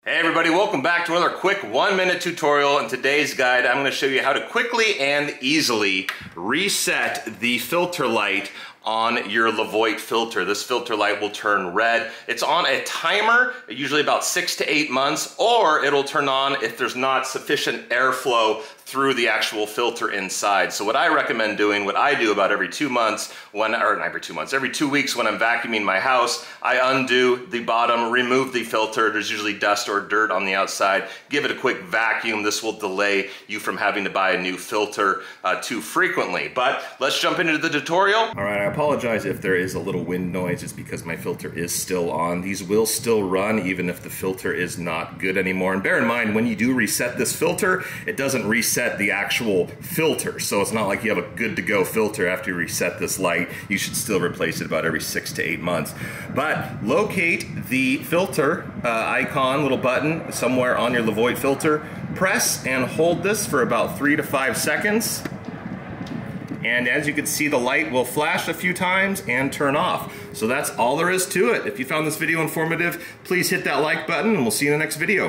Hey everybody, welcome back to another quick 1-minute tutorial. In today's guide, I'm going to show you how to quickly and easily reset the filter light on your Levoit filter. This filter light will turn red. It's on a timer, usually about 6 to 8 months, or it'll turn on if there's not sufficient airflow through the actual filter inside. So what I recommend doing, what I do about every 2 months, every 2 weeks when I'm vacuuming my house, I undo the bottom, remove the filter. There's usually dust or dirt on the outside. Give it a quick vacuum. This will delay you from having to buy a new filter too frequently. But let's jump into the tutorial. All right, I apologize if there is a little wind noise. It's because my filter is still on. These will still run even if the filter is not good anymore. And bear in mind, when you do reset this filter, it doesn't reset the actual filter. So it's not like you have a good to go filter after you reset this light. You should still replace it about every 6 to 8 months. But locate the filter icon, little button, somewhere on your Levoit filter. Press and hold this for about 3 to 5 seconds. And as you can see, the light will flash a few times and turn off. So that's all there is to it. If you found this video informative, please hit that like button and we'll see you in the next video.